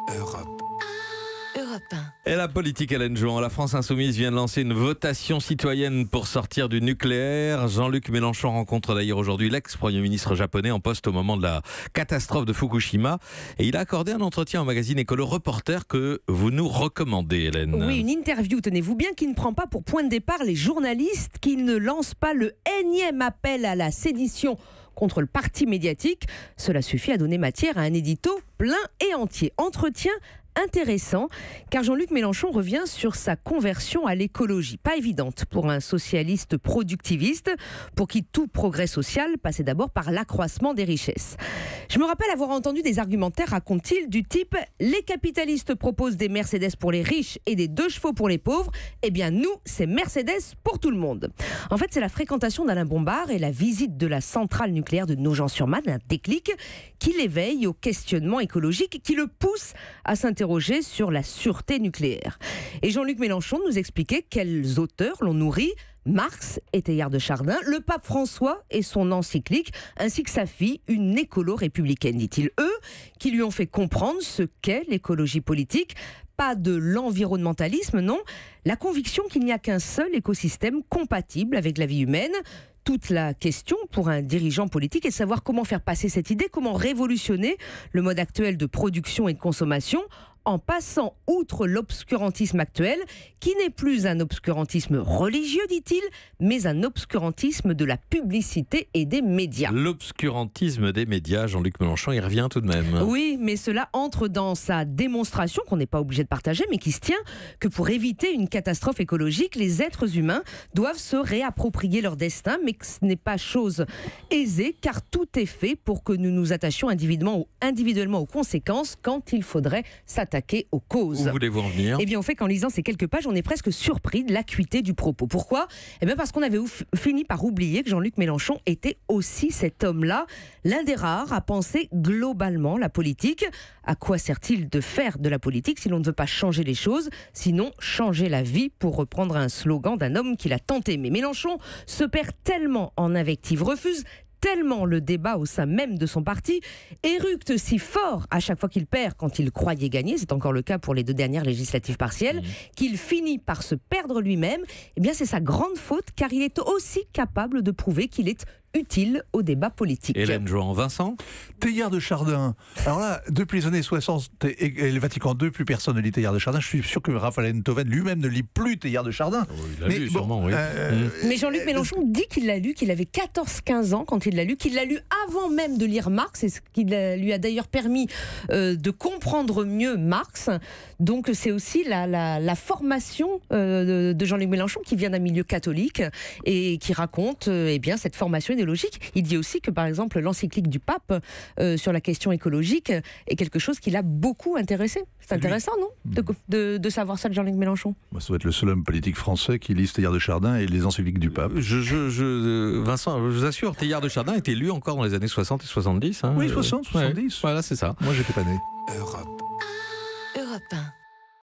Europe 1. Et la politique, Hélène Jouan. La France Insoumise vient de lancer une votation citoyenne pour sortir du nucléaire. Jean-Luc Mélenchon rencontre d'ailleurs aujourd'hui l'ex-premier ministre japonais en poste au moment de la catastrophe de Fukushima. Et il a accordé un entretien au magazine Écolo Reporter que vous nous recommandez, Hélène. Oui, une interview, tenez-vous bien, qui ne prend pas pour point de départ les journalistes, qui ne lance pas le énième appel à la sédition contre le parti médiatique. Cela suffit à donner matière à un édito plein et entier. Entretien intéressant, car Jean-Luc Mélenchon revient sur sa conversion à l'écologie. Pas évidente pour un socialiste productiviste, pour qui tout progrès social passait d'abord par l'accroissement des richesses. Je me rappelle avoir entendu des argumentaires, raconte-t-il, du type « Les capitalistes proposent des Mercedes pour les riches et des 2 chevaux pour les pauvres. Eh bien nous, c'est Mercedes pour tout le monde ». En fait, c'est la fréquentation d'Alain Bombard et la visite de la centrale nucléaire de Nogent-sur-Marne, un déclic qui l'éveille au questionnement écologique, qui le pousse à s'interroger sur la sûreté nucléaire. Et Jean-Luc Mélenchon nous expliquait quels auteurs l'ont nourri. Marx et Teilhard de Chardin, le pape François et son encyclique, ainsi que sa fille, une écolo républicaine, dit-il. Eux qui lui ont fait comprendre ce qu'est l'écologie politique. Pas de l'environnementalisme, non. La conviction qu'il n'y a qu'un seul écosystème compatible avec la vie humaine. Toute la question pour un dirigeant politique est de savoir comment faire passer cette idée, comment révolutionner le mode actuel de production et de consommation en passant outre l'obscurantisme actuel, qui n'est plus un obscurantisme religieux, dit-il, mais un obscurantisme de la publicité et des médias. L'obscurantisme des médias, Jean-Luc Mélenchon, il revient tout de même. Oui, mais cela entre dans sa démonstration, qu'on n'est pas obligé de partager, mais qui se tient que pour éviter une catastrophe écologique, les êtres humains doivent se réapproprier leur destin, mais que ce n'est pas chose aisée, car tout est fait pour que nous nous attachions individuellement aux conséquences quand il faudrait s'attaquer aux causes. Où voulez-vous en venir ? Eh bien, au fait qu'en lisant ces quelques pages, on est presque surpris de l'acuité du propos. Pourquoi ? Eh bien, parce qu'on avait fini par oublier que Jean-Luc Mélenchon était aussi cet homme-là, l'un des rares à penser globalement la politique. À quoi sert-il de faire de la politique si l'on ne veut pas changer les choses, sinon changer la vie, pour reprendre un slogan d'un homme qu'il a tant aimé. Mélenchon se perd tellement en invectives, refuse tellement le débat au sein même de son parti, éructe si fort à chaque fois qu'il perd quand il croyait gagner, c'est encore le cas pour les 2 dernières législatives partielles, qu'il finit par se perdre lui-même. Eh bien, c'est sa grande faute, car il est aussi capable de prouver qu'il est utile au débat politique. Hélène Jouan. Vincent ? Teilhard de Chardin. Alors là, depuis les années 60 et le Vatican II, plus personne ne lit Teilhard de Chardin. Je suis sûr que Raphaël Enthoven lui-même ne lit plus Teilhard de Chardin. Oh, il l'a lu, sûrement, oui. Mais Jean-Luc Mélenchon dit qu'il l'a lu, qu'il avait 14-15 ans quand il l'a lu, qu'il l'a lu avant même de lire Marx, et ce qui lui a d'ailleurs permis de comprendre mieux Marx. Donc c'est aussi la formation de Jean-Luc Mélenchon, qui vient d'un milieu catholique et qui raconte eh bien, cette formation idéologique. Il dit aussi que, par exemple, l'encyclique du pape sur la question écologique est quelque chose qui l'a beaucoup intéressé. C'est intéressant, non, de savoir ça de Jean-Luc Mélenchon. Ça doit être le seul homme politique français qui lit Teilhard de Chardin et les encycliques du pape. Vincent, je vous assure, Teilhard de Chardin était lu encore dans les années 60 et 70. Hein. Oui, 60, 70. Ouais. Voilà, c'est ça. Moi, j'étais pas né. Europe